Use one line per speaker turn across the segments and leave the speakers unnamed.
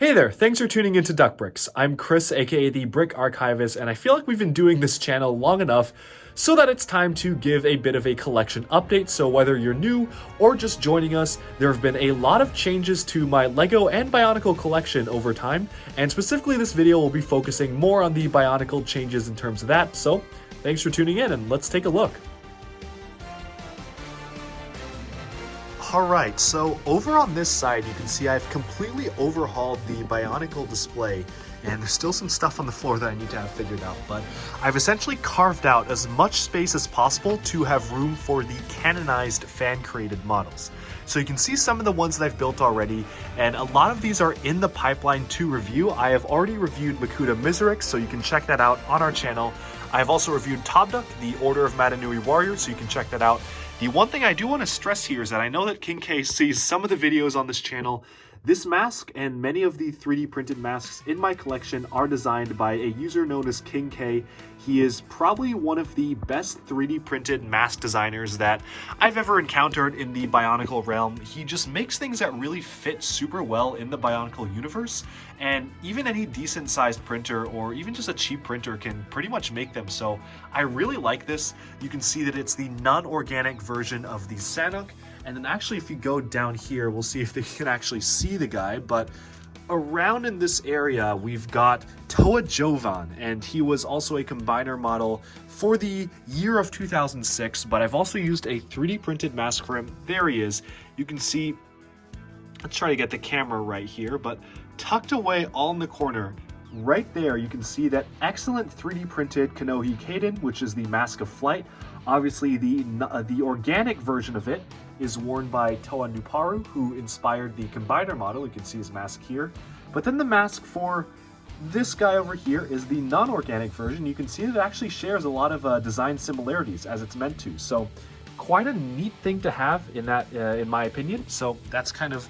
Hey there, thanks for tuning into Duck Bricks. I'm Chris, aka the Brick Archivist, and I feel like we've been doing this channel long enough so that it's time to give a bit of a collection update. So whether you're new or just joining us, there have been a lot of changes to my LEGO and Bionicle collection over time, and specifically this video will be focusing more on the Bionicle changes in terms of that. So thanks for tuning in, and let's take a look. Alright, so over on this side you can see I've completely overhauled the Bionicle Display, and there's still some stuff on the floor that I need to have figured out, but I've essentially carved out as much space as possible to have room for the canonized fan-created models. So you can see some of the ones that I've built already, and a lot of these are in the pipeline to review. I have already reviewed Makuta Combiner, so you can check that out on our channel. I've also reviewed Tobduck, the Order of Matanui Warrior, so you can check that out. The one thing I do want to stress here is that I know that King K sees some of the videos on this channel. This mask and many of the 3D printed masks in my collection are designed by a user known as King K. He is probably one of the best 3D printed mask designers that I've ever encountered in the Bionicle realm. He just makes things that really fit super well in the Bionicle universe, and even any decent sized printer or even just a cheap printer can pretty much make them. So I really like this. You can see that it's the non-organic version of the Sanok. And then actually if you go down here, we'll see if they can actually see the guy, but around in this area we've got Toa Jovan, and he was also a combiner model for the year of 2006, but I've also used a 3D printed mask for him. There he is. You can see, let's try to get the camera right here, but tucked away all in the corner right there you can see that excellent 3D printed Kanohi Kaden, which is the Mask of Flight. Obviously the organic version of it is worn by Toa Nuparu, who inspired the Combiner model. You can see his mask here. But then the mask for this guy over here is the non-organic version. You can see that it actually shares a lot of design similarities as it's meant to. So quite a neat thing to have in that, in my opinion. So that's kind of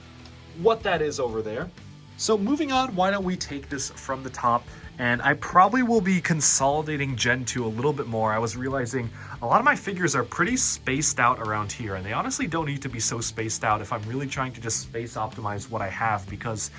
what that is over there. So moving on, why don't we take this from the top? And I probably will be consolidating Gen 2 a little bit more. I was realizing a lot of my figures are pretty spaced out around here, and they honestly don't need to be so spaced out if I'm really trying to just space optimize what I have, because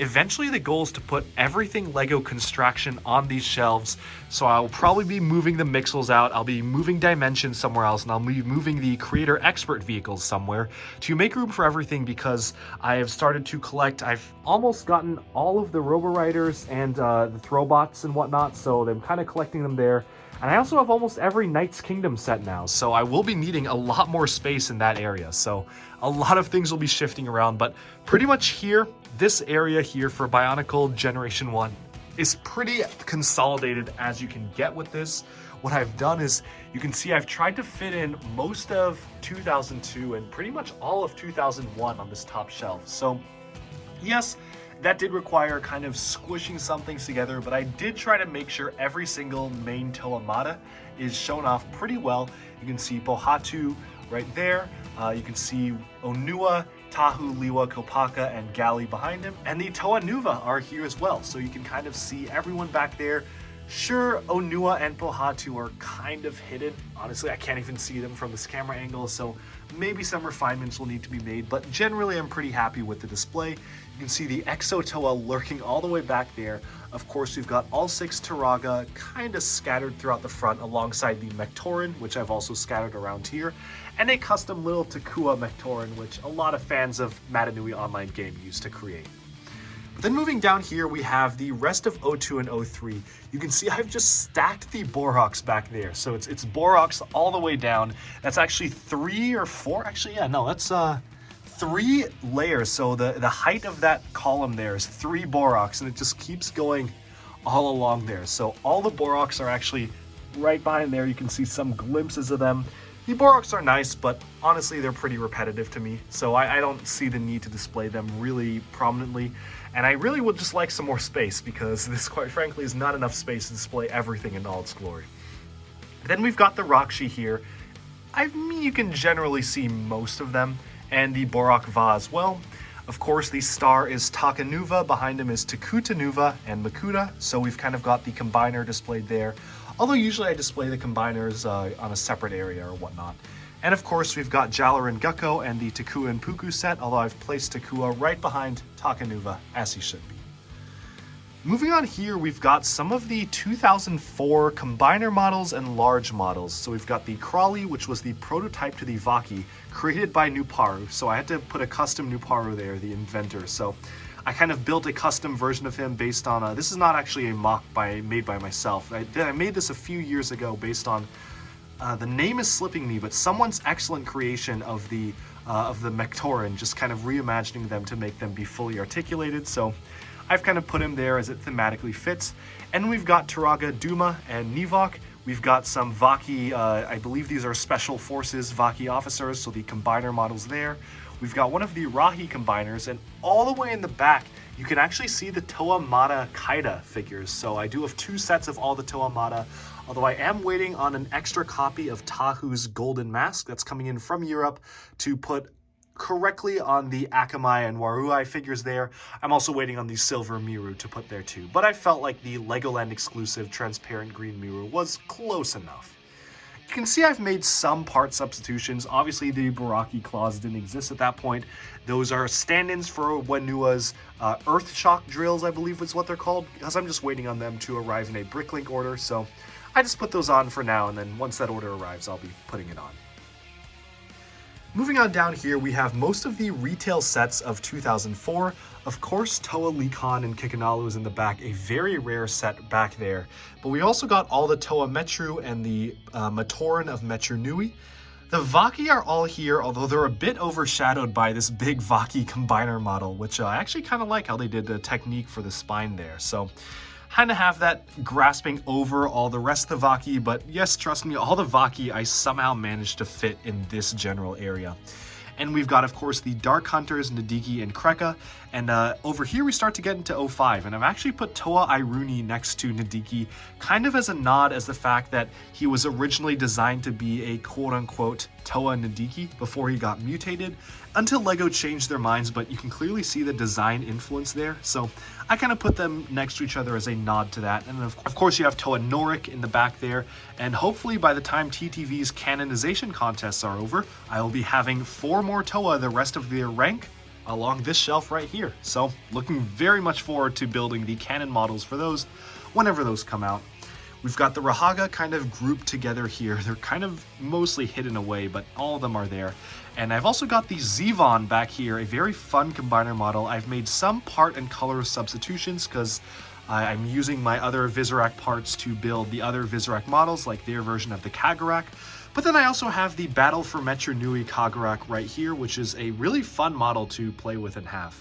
eventually the goal is to put everything LEGO Constraction on these shelves. So I'll probably be moving the Mixels out, I'll be moving Dimensions somewhere else, and I'll be moving the Creator Expert vehicles somewhere to make room for everything, because I have started to collect, I've almost gotten all of the Robo-Riders and the Throwbots and whatnot, so I'm kind of collecting them there. And I also have almost every Knight's Kingdom set now, so I will be needing a lot more space in that area. So a lot of things will be shifting around, but pretty much here, this area here for Bionicle Generation 1 is pretty consolidated as you can get with this. What I've done is, you can see I've tried to fit in most of 2002 and pretty much all of 2001 on this top shelf. So yes, that did require kind of squishing some things together, but I did try to make sure every single main Toa Mata is shown off pretty well. You can see Pohatu right there. You can see Onua, Tahu, Liwa, Kopaka, and Gali behind him. And the Toa Nuva are here as well, so you can kind of see everyone back there. Sure, Onua and Pohatu are kind of hidden. Honestly, I can't even see them from this camera angle, so maybe some refinements will need to be made, but generally I'm pretty happy with the display. You can see the Exo Toa lurking all the way back there. Of course, we've got all 6 Turaga kind of scattered throughout the front alongside the Mectoran, which I've also scattered around here, and a custom little Takua Mectoran, which a lot of fans of Matanui Online Game used to create. But then moving down here, we have the rest of O2 and O3. You can see I've just stacked the Boroks back there. So it's Boroks all the way down. That's actually 3 or 4, actually, yeah, no, that's 3 layers. So the height of that column there is 3 Boroks, and it just keeps going all along there. So all the Boroks are actually right behind there. You can see some glimpses of them. The Boroks are nice, but honestly, they're pretty repetitive to me, so I don't see the need to display them really prominently. And I really would just like some more space, because this, quite frankly, is not enough space to display everything in all its glory. Then we've got the Rakshi here. You can generally see most of them, and the Borok Va as well. Of course, the star is Takanuva, behind him is Takutanuva and Makuta, so we've kind of got the Combiner displayed there. Although usually I display the Combiners on a separate area or whatnot. And of course, we've got Jaller and Gukko and the Takua and Puku set, although I've placed Takua right behind Takanuva, as he should be. Moving on here, we've got some of the 2004 Combiner models and large models. So we've got the Crawley, which was the prototype to the Vaki, created by Nuparu. So I had to put a custom Nuparu there, the inventor. So I kind of built a custom version of him based on, this is not actually a mock made by myself. I made this a few years ago based on, the name is slipping me, but someone's excellent creation of the Mectoran, just kind of reimagining them to make them be fully articulated. So I've kind of put him there as it thematically fits. And we've got Turaga, Duma, and Nivok. We've got some Vaki, I believe these are Special Forces Vaki officers, so the Combiner models there. We've got one of the Rahi Combiners, and all the way in the back, you can actually see the Toa Mata Kaida figures. So I do have 2 sets of all the Toa Mata, although I am waiting on an extra copy of Tahu's Golden Mask that's coming in from Europe to put correctly on the Akamai and Waruai figures there. I'm also waiting on the Silver Miru to put there too, but I felt like the Legoland exclusive transparent green Miru was close enough. You can see I've made some part substitutions. Obviously the Baraki claws didn't exist at that point. Those are stand-ins for Wanua's Earth Shock drills, I believe is what they're called, because I'm just waiting on them to arrive in a Bricklink order, so I just put those on for now, and then once that order arrives, I'll be putting it on. Moving on down here, we have most of the retail sets of 2004. Of course, Toa Likon and Kikanalu is in the back, a very rare set back there. But we also got all the Toa Metru and the Matoran of Metru Nui. The Vaki are all here, although they're a bit overshadowed by this big Vaki Combiner model, which I actually kind of like how they did the technique for the spine there. So kind of have that grasping over all the rest of the Vaki, but yes, trust me, all the Vaki I somehow managed to fit in this general area. And we've got, of course, the Dark Hunters, Nadiki, and Kreka. And over here we start to get into 05, and I've actually put Toa Iruni next to Nadiki, kind of as a nod as the fact that he was originally designed to be a quote-unquote Toa Nadiki before he got mutated, until LEGO changed their minds, but you can clearly see the design influence there. So I kind of put them next to each other as a nod to that. And then of course you have Toa Norik in the back there, and hopefully by the time TTV's canonization contests are over, I will be having 4 more Toa the rest of their rank along this shelf right here. So looking very much forward to building the canon models for those whenever those come out. We've got the Rahaga kind of grouped together here. They're kind of mostly hidden away, but all of them are there. And I've also got the Zevon back here, a very fun combiner model. I've made some part and color substitutions because I'm using my other Visorak parts to build the other Visorak models, like their version of the Kagarak. But then I also have the Battle for Metru Nui Kagarak right here, which is a really fun model to play with and have.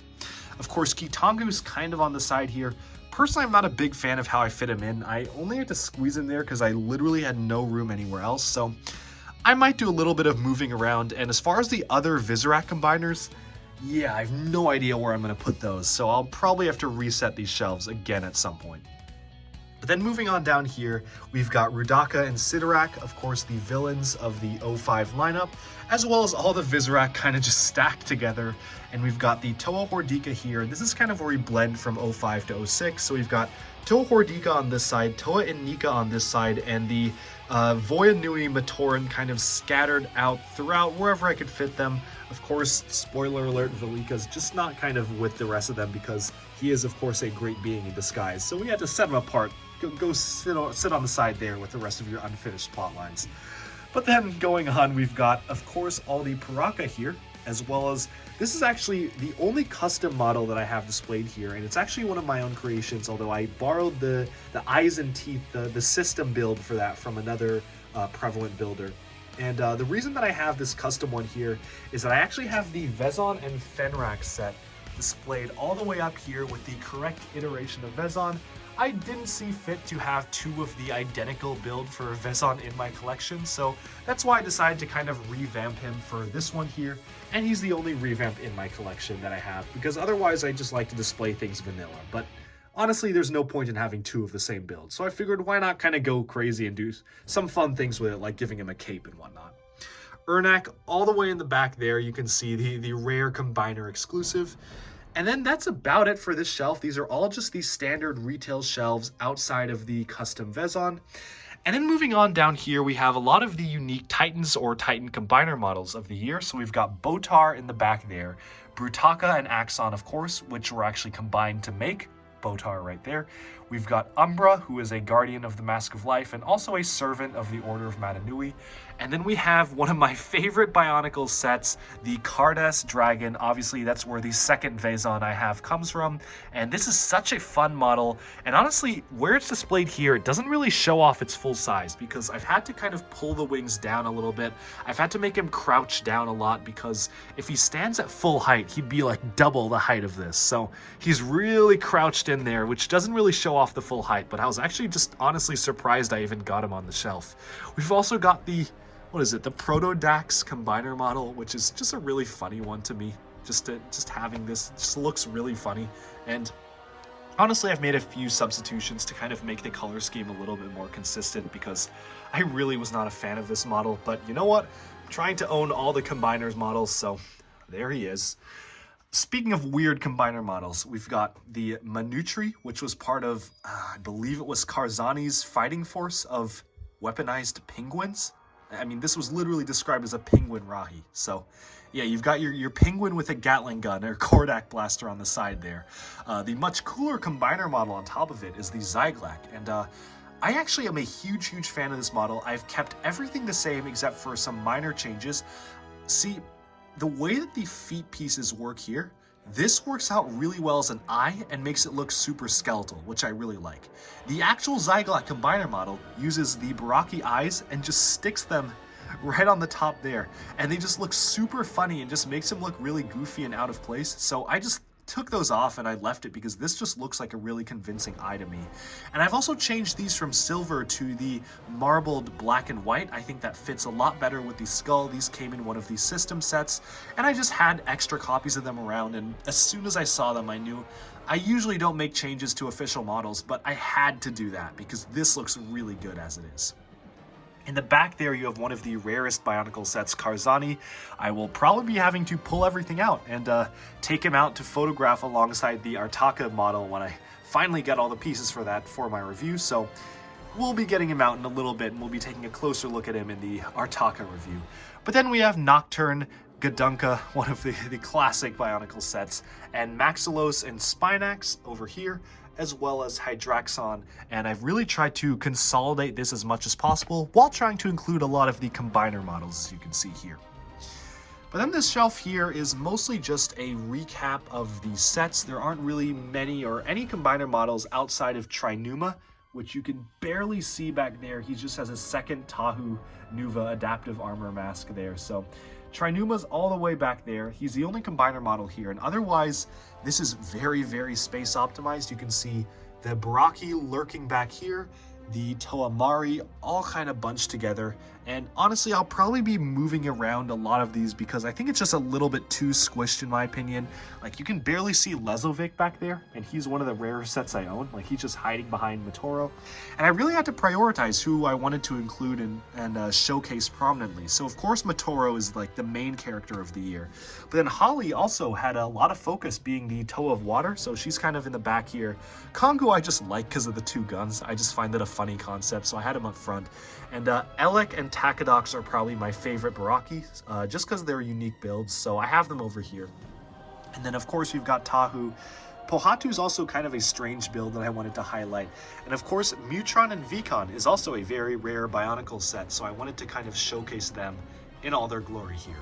Of course, Kitangu's kind of on the side here. Personally, I'm not a big fan of how I fit him in. I only had to squeeze him there because I literally had no room anywhere else, so I might do a little bit of moving around. And as far as the other Visorak combiners, yeah, I have no idea where I'm going to put those, so I'll probably have to reset these shelves again at some point. But then moving on down here, we've got Rudaka and Sidorak, of course the villains of the 05 lineup, as well as all the Visorak kind of just stacked together. And we've got the Toa Hordika here, and this is kind of where we blend from 05 to 06. So we've got Toa Hordika on this side, Toa Inika on this side, and the Voya Nui Matoran kind of scattered out throughout wherever I could fit them. Of course, spoiler alert, Velika's just not kind of with the rest of them because he is, of course, a great being in disguise. So we had to set him apart. Go sit on the side there with the rest of your unfinished plot lines. But then going on, we've got, of course, all the Paraka here, as well as, this is actually the only custom model that I have displayed here, and it's actually one of my own creations, although I borrowed the eyes and teeth, the system build for that from another prevalent builder. And the reason that I have this custom one here is that I actually have the Vezon and Fenrak set displayed all the way up here with the correct iteration of Vezon. I didn't see fit to have 2 of the identical build for Vezon in my collection, so that's why I decided to kind of revamp him for this one here, and he's the only revamp in my collection that I have, because otherwise I just like to display things vanilla. But honestly, there's no point in having 2 of the same build, so I figured why not kind of go crazy and do some fun things with it, like giving him a cape and whatnot. Ernak, all the way in the back there, you can see the rare Combiner exclusive. And then that's about it for this shelf. These are all just these standard retail shelves outside of the custom Vezon. And then moving on down here, we have a lot of the unique Titans or Titan Combiner models of the year. So we've got Botar in the back there, Brutaka and Axon, of course, which were actually combined to make. Botar right there. We've got Umbra, who is a guardian of the Mask of Life and also a servant of the Order of Matanui. And then we have one of my favorite Bionicles sets, the Cardest Dragon. Obviously, that's where the second Vezon I have comes from. And this is such a fun model. And honestly, where it's displayed here, it doesn't really show off its full size because I've had to kind of pull the wings down a little bit. I've had to make him crouch down a lot because if he stands at full height, he'd be like double the height of this. So he's really crouched in there, which doesn't really show off the full height, but I was actually just honestly surprised I even got him on the shelf. We've also got the, what is it, the Proto Dax Combiner model, which is just a really funny one to me. Just having this just looks really funny. And honestly, I've made a few substitutions to kind of make the color scheme a little bit more consistent because I really was not a fan of this model. But you know what? I'm trying to own all the Combiners models, so there he is. Speaking of weird Combiner models, we've got the Manutri, which was part of, I believe it was Karzani's fighting force of weaponized penguins. I mean, this was literally described as a penguin Rahi. So, yeah, you've got your penguin with a Gatling gun or Kordak blaster on the side there. The much cooler Combiner model on top of it is the Zyglak. And I actually am a huge fan of this model. I've kept everything the same except for some minor changes. See, the way that the feet pieces work here, this works out really well as an eye and makes it look super skeletal, which I really like. The actual Zyglak Combiner model uses the Baraki eyes and just sticks them right on the top there. And they just look super funny and just makes him look really goofy and out of place. So I just took those off and I left it because this just looks like a really convincing eye to me. And I've also changed these from silver to the marbled black and white. I think that fits a lot better with the skull. These came in one of these system sets and I just had extra copies of them around, and as soon as I saw them I knew I usually don't make changes to official models, but I had to do that because this looks really good as it is. In the back there, you have one of the rarest Bionicle sets, Karzani. I will probably be having to pull everything out and take him out to photograph alongside the Artaka model when I finally get all the pieces for that for my review. So we'll be getting him out in a little bit and we'll be taking a closer look at him in the Artaka review. But then we have Nocturne, Gadunka, one of the classic Bionicle sets, and Maxilos and Spinax over here, as well as Hydraxon, and I've really tried to consolidate this as much as possible while trying to include a lot of the Combiner models, as you can see here. But then this shelf here is mostly just a recap of the sets. There aren't really many or any Combiner models outside of Trinuma, which you can barely see back there. He just has a second Tahu Nuva adaptive armor mask there. So Trinuma's all the way back there. He's the only Combiner model here, and otherwise this is very space optimized. You can see the Baraki lurking back here, the Toa Mari all kind of bunched together, and honestly I'll probably be moving around a lot of these because I think it's just a little bit too squished in my opinion. Like, you can barely see Lezovic back there, and he's one of the rare sets I own. Like, he's just hiding behind Matoro, and I really had to prioritize who I wanted to include and showcase prominently. So of course Matoro is like the main character of the year, but then Holly also had a lot of focus being the Toe of Water, so she's kind of in the back here. Kongo I just like because of the two guns. I just find that a funny concept, so I had him up front. And Elec and Takadox are probably my favorite Baraki, just because they're unique builds, so I have them over here. And then of course we've got Tahu. Pohatu is also kind of a strange build that I wanted to highlight. And of course Mutron and Vicon is also a very rare Bionicle set, so I wanted to kind of showcase them in all their glory here.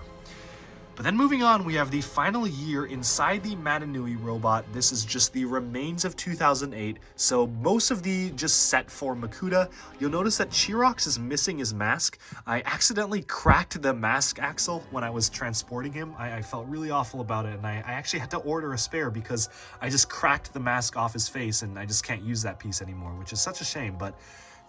But then moving on, we have the final year inside the Matanui Robot. This is just the remains of 2008, so most of the just set for Makuta. You'll notice that Chirox is missing his mask. I accidentally cracked the mask axle when I was transporting him. I felt really awful about it, and I actually had to order a spare because I just cracked the mask off his face and I just can't use that piece anymore, which is such a shame, but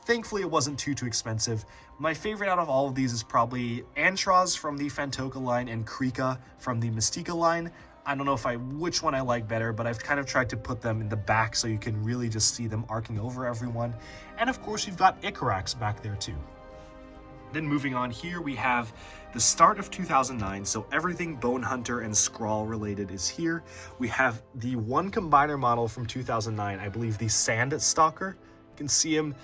thankfully it wasn't too expensive. My favorite out of all of these is probably Antraz from the Fantoka line and Krika from the Mystica line. I don't know which one I like better, but I've kind of tried to put them in the back so you can really just see them arcing over everyone. And of course you've got Icarax back there too. Then moving on here, we have the start of 2009, so everything Bone Hunter and Skrull related is here. We have the one Combiner model from 2009, I believe the Sand Stalker. You can see him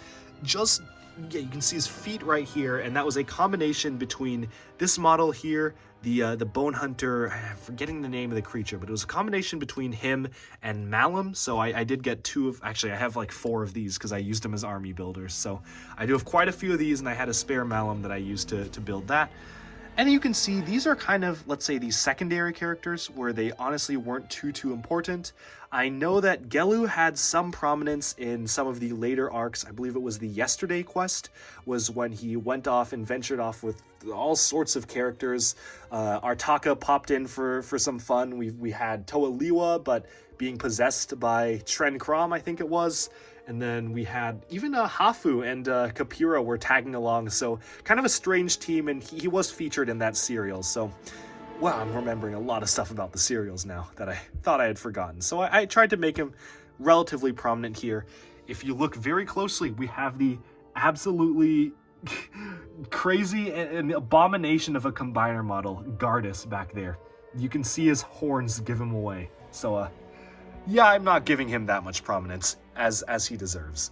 just yeah, you can see his feet right here, and that was a combination between this model here, the Bone Hunter. I'm forgetting the name of the creature, but it was a combination between him and Malum. So I did get two of, actually I have like 4 of these because I used them as army builders. So I do have quite a few of these, and I had a spare Malum that I used to build that. And you can see these are kind of, let's say, these secondary characters where they honestly weren't too important. I know that Gelu had some prominence in some of the later arcs. I believe it was the Yesterday quest was when he went off and ventured off with all sorts of characters. Artaka popped in for some fun. We had Toa Liwa, but being possessed by Tren Krom, I think it was. And then we had even Hafu and Kapira were tagging along, so kind of a strange team, and he was featured in that serial. So, wow, I'm remembering a lot of stuff about the serials now that I thought I had forgotten. So I tried to make him relatively prominent here. If you look very closely, we have the absolutely crazy and abomination of a combiner model, Cardest, back there. You can see his horns give him away. So, yeah, I'm not giving him that much prominence as he deserves.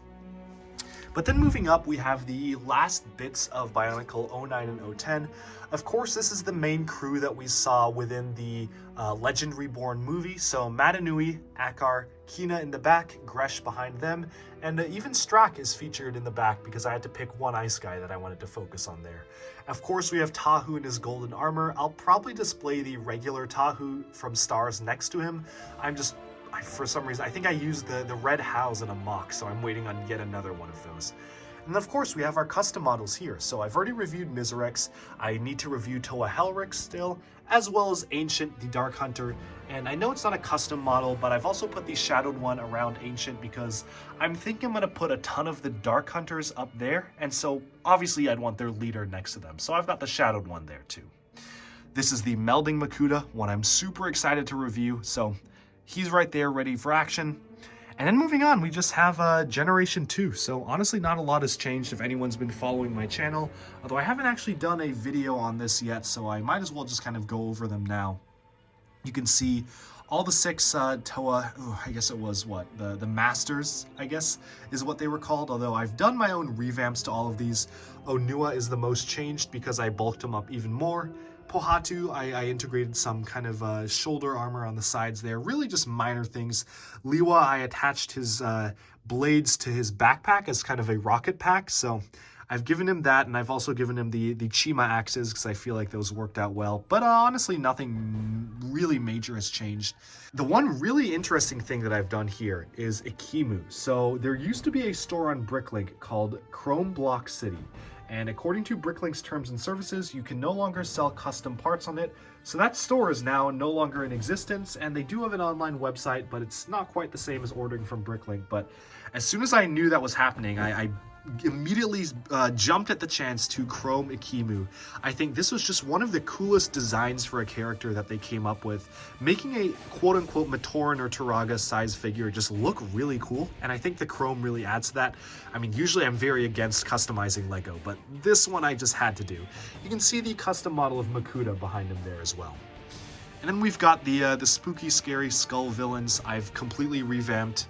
But then moving up, we have the last bits of Bionicle 09 and 010. Of course, this is the main crew that we saw within the Legend Reborn movie. So Matanui, Akar, Kina in the back, Gresh behind them, and even Strack is featured in the back because I had to pick one ice guy that I wanted to focus on there. Of course, we have Tahu in his golden armor. I'll probably display the regular Tahu from Stars next to him. For some reason, I think I used the red house in a mock, so I'm waiting on yet another one of those. And of course, we have our custom models here. So I've already reviewed Miserex. I need to review Toa Helrix still, as well as Ancient, the Dark Hunter. And I know it's not a custom model, but I've also put the shadowed one around Ancient because I'm thinking I'm going to put a ton of the Dark Hunters up there. And so obviously I'd want their leader next to them. So I've got the shadowed one there too. This is the Melding Makuta, one I'm super excited to review. So he's right there ready for action. And then moving on, we just have Generation 2. So honestly, not a lot has changed if anyone's been following my channel. Although I haven't actually done a video on this yet, so I might as well just kind of go over them now. You can see all the 6 Toa, I guess it was what? The Masters, I guess, is what they were called. Although I've done my own revamps to all of these. Onua is the most changed because I bulked him up even more. Pohatu, I integrated some kind of shoulder armor on the sides there, really just minor things. Liwa, I attached his blades to his backpack as kind of a rocket pack, so I've given him that, and I've also given him the Chima axes because I feel like those worked out well. But honestly, nothing really major has changed. The one really interesting thing that I've done here is Ikemu. So there used to be a store on Bricklink called Chrome Block City. And according to Bricklink's terms and services, you can no longer sell custom parts on it. So that store is now no longer in existence, and they do have an online website, but it's not quite the same as ordering from Bricklink. But as soon as I knew that was happening, I immediately jumped at the chance to Chrome Ikemu. I think this was just one of the coolest designs for a character that they came up with, making a quote-unquote Matoran or Turaga size figure just look really cool, and I think the Chrome really adds to that. I mean, usually I'm very against customizing Lego, but this one I just had to do. You can see the custom model of Makuta behind him there as well. And then we've got the spooky, scary Skull villains. I've completely revamped,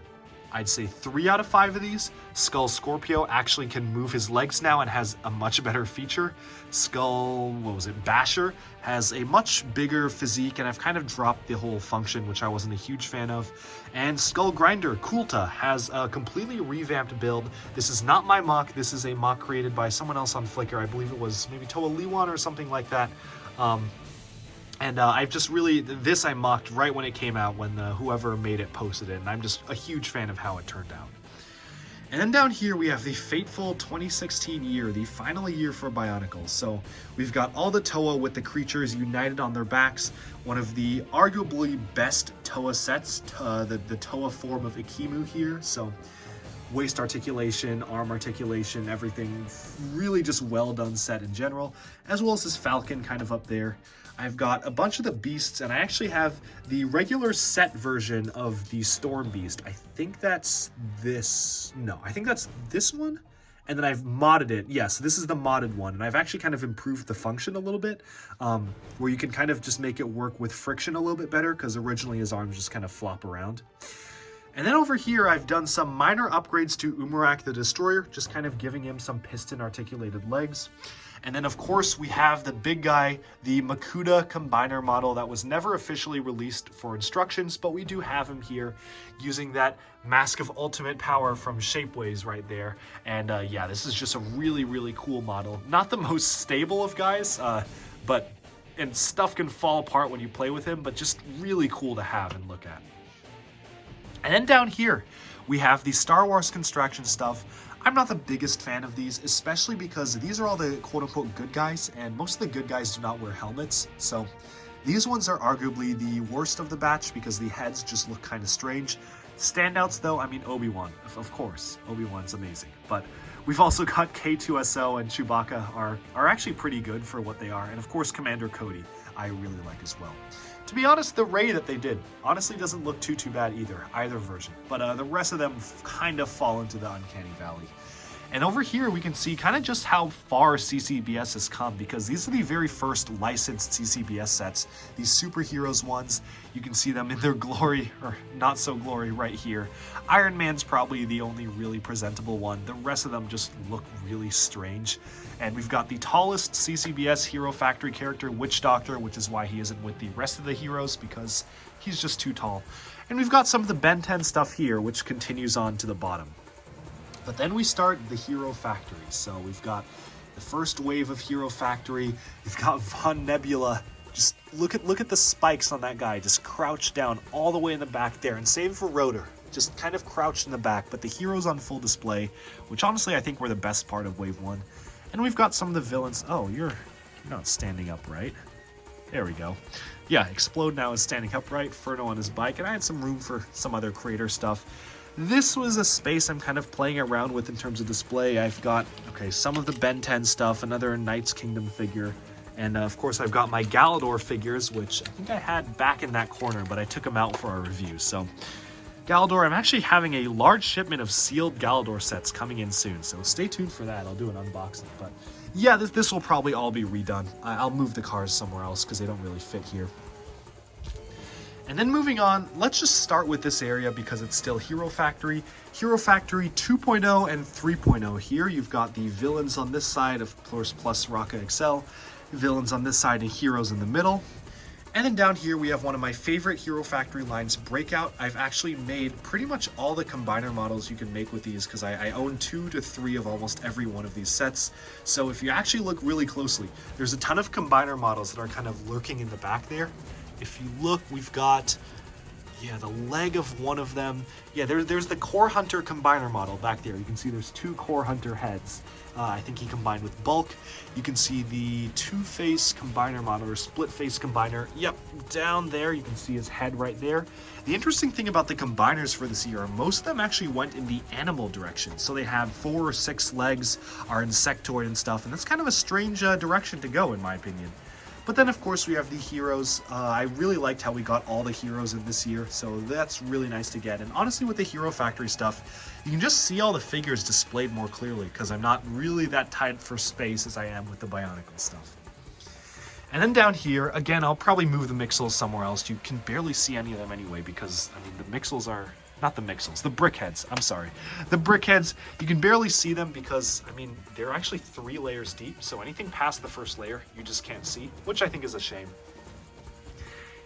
I'd say 3 out of 5 of these. Skull Scorpio actually can move his legs now and has a much better feature. Skull, Basher, has a much bigger physique, and I've kind of dropped the whole function, which I wasn't a huge fan of. And Skull Grinder, Kulta, has a completely revamped build. This is not my mock, this is a mock created by someone else on Flickr. I believe it was maybe Toa Liwan or something like that. I've just really, this I mocked right when it came out, when whoever made it posted it, and I'm just a huge fan of how it turned out. And then down here we have the fateful 2016 year, the final year for Bionicles. So we've got all the Toa with the creatures united on their backs, one of the arguably best Toa sets, the Toa form of Ikemu here. So waist articulation, arm articulation, everything really just well done set in general, as well as this Falcon kind of up there. I've got a bunch of the beasts, and I actually have the regular set version of the Storm Beast. I think that's this. No, I think that's this one. And then I've modded it. Yes, this is the modded one. And I've actually kind of improved the function a little bit, where you can kind of just make it work with friction a little bit better, because originally his arms just kind of flop around. And then over here, I've done some minor upgrades to Umarak the Destroyer, just kind of giving him some piston articulated legs. And then of course we have the big guy, the Makuta Combiner model that was never officially released for instructions, but we do have him here using that Mask of Ultimate Power from Shapeways right there. And yeah, this is just a really, really cool model. Not the most stable of guys, and stuff can fall apart when you play with him, but just really cool to have and look at. And then down here, we have the Star Wars Constraction stuff. I'm not the biggest fan of these, especially because these are all the quote-unquote good guys, and most of the good guys do not wear helmets, so these ones are arguably the worst of the batch because the heads just look kind of strange. Standouts though, I mean Obi-Wan, of course. Obi-Wan's amazing, but we've also got K2SO and Chewbacca are actually pretty good for what they are, and of course Commander Cody I really like as well. To be honest, the Rey that they did honestly doesn't look too bad either version, but the rest of them kind of fall into the uncanny valley. And over here we can see kind of just how far CCBS has come, because these are the very first licensed CCBS sets, these superheroes ones. You can see them in their glory, or not so glory, right here. Iron Man's probably the only really presentable one. The rest of them just look really strange. And we've got the tallest CCBS Hero Factory character, Witch Doctor, which is why he isn't with the rest of the heroes, because he's just too tall. And we've got some of the Ben 10 stuff here, which continues on to the bottom. But then we start the Hero Factory. So we've got the first wave of Hero Factory. We've got Von Nebula. Just look at the spikes on that guy. Just crouched down all the way in the back there. And same for Rotor. Just kind of crouched in the back. But the heroes on full display, which honestly I think were the best part of Wave 1. And we've got some of the villains. Oh, you're not standing upright. There we go. Yeah, Explode now is standing upright. Furno on his bike. And I had some room for some other creator stuff. This was a space I'm kind of playing around with in terms of display. I've got, okay, some of the Ben 10 stuff, another Knights Kingdom figure, and of course I've got my Galidor figures, which I think I had back in that corner, but I took them out for our review. So Galidor, I'm actually having a large shipment of sealed Galidor sets coming in soon, so stay tuned for that. I'll do an unboxing, but yeah, this will probably all be redone. I'll move the cars somewhere else because they don't really fit here. And then moving on, let's just start with this area because it's still Hero Factory. Hero Factory 2.0 and 3.0 here. You've got the villains on this side, of course, plus Raka XL. Villains on this side and heroes in the middle. And then down here we have one of my favorite Hero Factory lines, Breakout. I've actually made pretty much all the combiner models you can make with these because I own 2 to 3 of almost every one of these sets. So if you actually look really closely, there's a ton of combiner models that are kind of lurking in the back there. If you look, we've got, yeah, the leg of one of them. Yeah, there's the Core Hunter Combiner model back there. You can see there's 2 Core Hunter heads. I think he combined with Bulk. You can see the Two-Face Combiner model, or Split-Face Combiner. Yep, down there, you can see his head right there. The interesting thing about the combiners for this year, most of them actually went in the animal direction. So they have 4 or 6 legs, are insectoid and stuff, and that's kind of a strange direction to go, in my opinion. But then, of course, we have the heroes. I really liked how we got all the heroes in this year, so that's really nice to get. And honestly, with the Hero Factory stuff, you can just see all the figures displayed more clearly because I'm not really that tight for space as I am with the Bionicle stuff. And then down here, again, I'll probably move the Mixels somewhere else. You can barely see any of them anyway because, I mean, the Mixels are... Not the Mixels, the Brickheads, I'm sorry. The Brickheads, you can barely see them because, I mean, they're actually 3 layers deep, so anything past the first layer, you just can't see, which I think is a shame.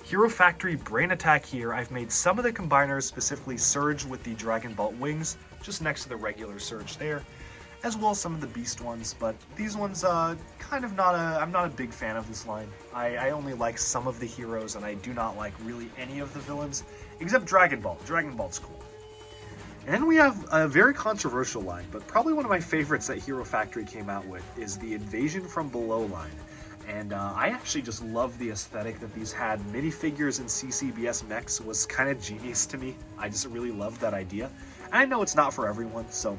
Hero Factory Brain Attack here, I've made some of the combiners, specifically Surge with the Dragon Bolt wings, just next to the regular Surge there, as well as some of the Beast ones, but these ones, kind of I'm not a big fan of this line. I only like some of the heroes, and I do not like really any of the villains, except Dragon Ball. Dragon Ball's cool. And then we have a very controversial line, but probably one of my favorites that Hero Factory came out with is the Invasion from Below line. And I actually just love the aesthetic that these had. Minifigures and CCBS mechs was kind of genius to me. I just really loved that idea. And I know it's not for everyone, so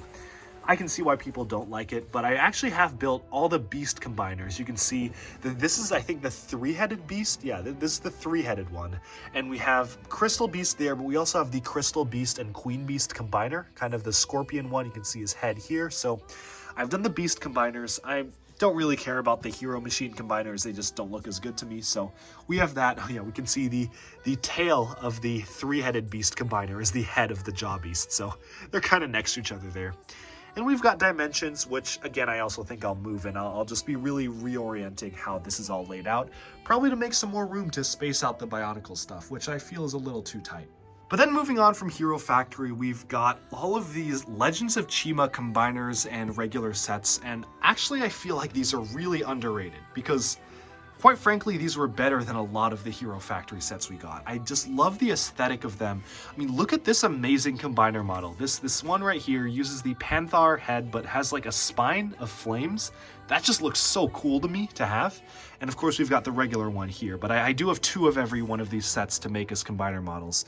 I can see why people don't like it, but I actually have built all the Beast combiners. You can see that this is, I think, the 3-headed Beast. Yeah, this is the 3-headed one. And we have Crystal Beast there, but we also have the Crystal Beast and Queen Beast combiner, kind of the Scorpion one. You can see his head here. So I've done the Beast combiners. I don't really care about the Hero Machine Combiners. They just don't look as good to me. So we have that. Yeah, we can see the tail of the three-headed beast combiner is the head of the Jaw Beast. So they're kind of next to each other there. And we've got dimensions, which again, I also think I'll move in. I'll just be really reorienting how this is all laid out, probably to make some more room to space out the Bionicle stuff, which I feel is a little too tight. But then moving on from Hero Factory, we've got all of these Legends of Chima combiners and regular sets, and actually I feel like these are really underrated because quite frankly, these were better than a lot of the Hero Factory sets we got. I just love the aesthetic of them. I mean, look at this amazing combiner model. This one right here uses the Panther head, but has like a spine of flames. That just looks so cool to me to have. And of course, we've got the regular one here, but I do have two of every one of these sets to make as combiner models.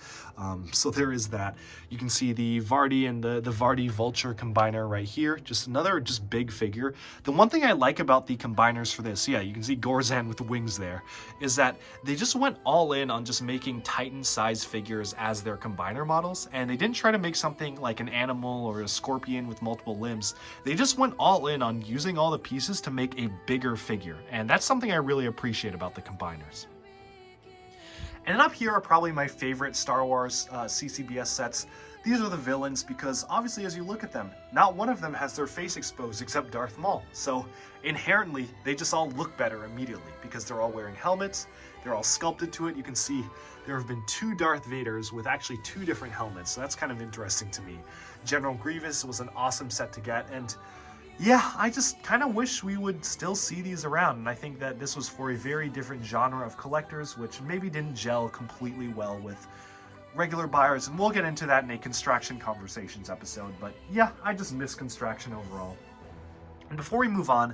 So there is that. You can see the Vardy and the Vardy Vulture combiner right here. Just another big figure. The one thing I like about the combiners for this, yeah, you can see Gorzan with the wings there, is that they just went all in on just making Titan size figures as their combiner models. And they didn't try to make something like an animal or a scorpion with multiple limbs. They just went all in on using all the pieces to make a bigger figure. And that's something I really appreciate about the combiners. And then up here are probably my favorite Star Wars CCBS sets. These are the villains because obviously as you look at them, not one of them has their face exposed except Darth Maul. So inherently, they just all look better immediately because they're all wearing helmets, they're all sculpted to it. You can see there have been two Darth Vaders with actually two different helmets, so that's kind of interesting to me. General Grievous was an awesome set to get, and yeah, I just kind of wish we would still see these around, and I think that this was for a very different genre of collectors, which maybe didn't gel completely well with regular buyers, and we'll get into that in a Construction Conversations episode, but yeah, I just miss Construction overall. And before we move on,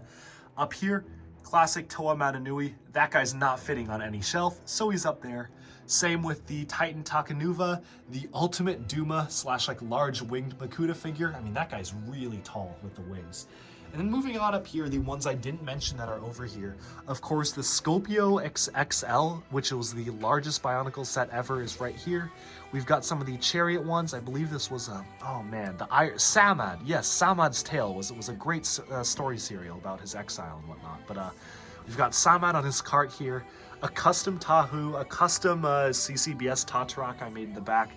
up here, classic Toa Matanui. That guy's not fitting on any shelf, so he's up there. Same with the Titan Takanuva, the ultimate Duma / like large winged Makuta figure. I mean, that guy's really tall with the wings. And then moving on up here, the ones I didn't mention that are over here. Of course, the Scopio XXL, which was the largest Bionicle set ever, is right here. We've got some of the Chariot ones. I believe this was oh man, the Samad. Yes, Samad's Tale was a great story serial about his exile and whatnot. But we've got Samad on his cart here, a custom Tahu, a custom CCBS Tatrak I made in the back,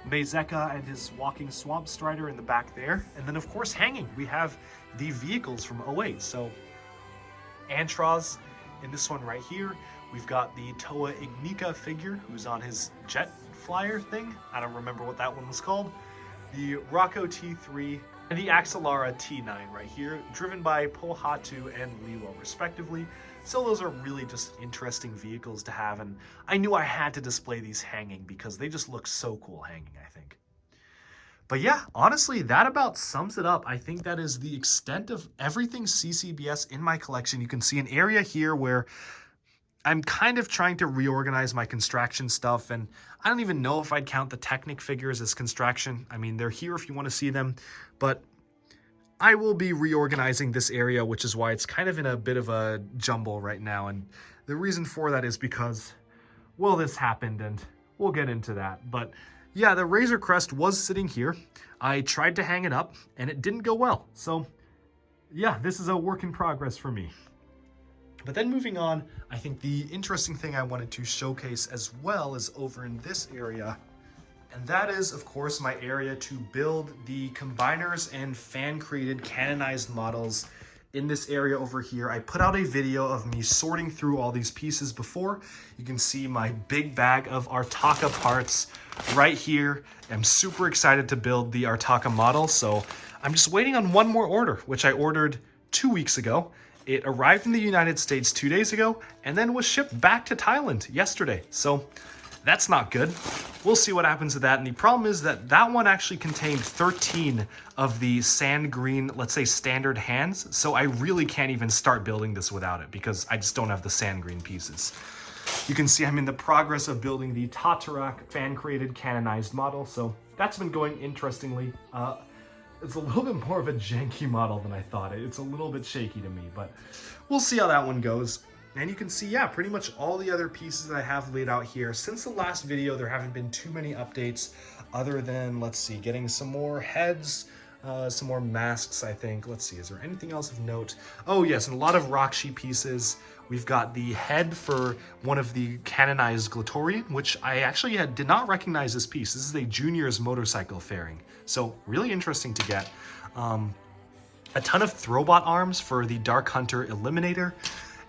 Mezeka and his walking swamp strider in the back there, and then of course hanging we have the vehicles from 08. So Antros in this one right here. We've got the Toa Ignika figure who's on his jet flyer thing. I don't remember what that one was called. The Rocco T3 and the Axelara T9 right here, driven by Pohatu and Lilo respectively. So those are really just interesting vehicles to have, and I knew I had to display these hanging because they just look so cool hanging, I think. But yeah, honestly, that about sums it up. I think that is the extent of everything CCBS in my collection. You can see an area here where I'm kind of trying to reorganize my Construction stuff, and I don't even know if I'd count the Technic figures as Construction. I mean, they're here if you want to see them, but I will be reorganizing this area, which is why it's kind of in a bit of a jumble right now. And the reason for that is because, well, this happened, and we'll get into that. But yeah, the Razor Crest was sitting here. I tried to hang it up, and it didn't go well. So yeah, this is a work in progress for me. But then moving on, I think the interesting thing I wanted to showcase as well is over in this area. And that is, of course, my area to build the combiners and fan-created canonized models in this area over here. I put out a video of me sorting through all these pieces before. You can see my big bag of Artaka parts right here. I'm super excited to build the Artaka model, so I'm just waiting on one more order, which I ordered 2 weeks ago. It arrived in the United States 2 days ago and then was shipped back to Thailand yesterday. So that's not good. We'll see what happens to that. And the problem is that that one actually contained 13 of the sand green, let's say standard hands. So I really can't even start building this without it because I just don't have the sand green pieces. You can see I'm in the progress of building the Tatarak fan-created canonized model. So that's been going interestingly. It's a little bit more of a janky model than I thought. It's a little bit shaky to me, but we'll see how that one goes. And you can see, yeah, pretty much all the other pieces that I have laid out here. Since the last video, there haven't been too many updates other than, let's see, getting some more heads, Some more masks, I think. Let's see, is there anything else of note? Oh yes, and a lot of Rakshi pieces. We've got the head for one of the canonized Glatorian, which I actually did not recognize this piece. This is a Junior's motorcycle fairing. So really interesting to get. A ton of Throwbot arms for the Dark Hunter Eliminator.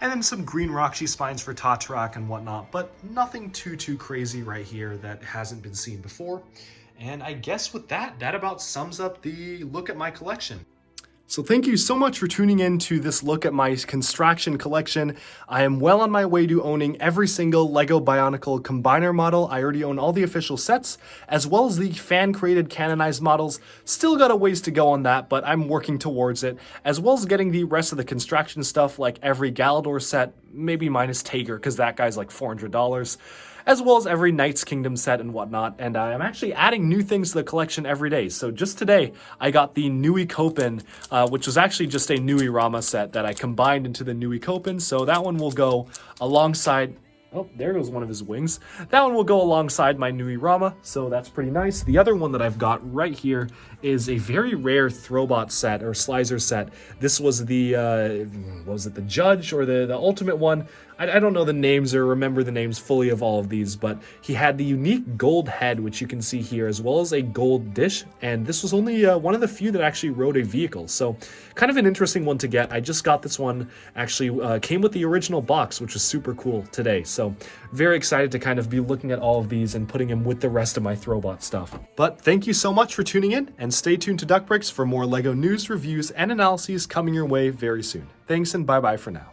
And then some green Rakshi spines for Tatrak and whatnot, but nothing too crazy right here that hasn't been seen before. And I guess with that about sums up the look at my collection. So thank you so much for tuning in to this look at my Constraction collection. I am well on my way to owning every single LEGO Bionicle Combiner model. I already own all the official sets, as well as the fan-created canonized models. Still got a ways to go on that, but I'm working towards it, as well as getting the rest of the Constraction stuff, like every Galidor set, maybe minus Tager, because that guy's like $400. As well as every Knight's Kingdom set and whatnot, and I'm actually adding new things to the collection every day. So just today, I got the Nui Copen, which was actually just a Nui Rama set that I combined into the Nui Copen, so that one will go alongside... Oh, there goes one of his wings. That one will go alongside my Nui Rama, so that's pretty nice. The other one that I've got right here is a very rare Throwbot set, or Slicer set. This was the, what was it, the Judge, or the Ultimate one? I don't know the names or remember the names fully of all of these, but he had the unique gold head, which you can see here, as well as a gold dish, and this was only one of the few that actually rode a vehicle, so kind of an interesting one to get. I just got this one, actually came with the original box, which was super cool today, so very excited to kind of be looking at all of these and putting them with the rest of my Throwbot stuff. But thank you so much for tuning in, and stay tuned to Duck Bricks for more LEGO news, reviews, and analyses coming your way very soon. Thanks, and bye-bye for now.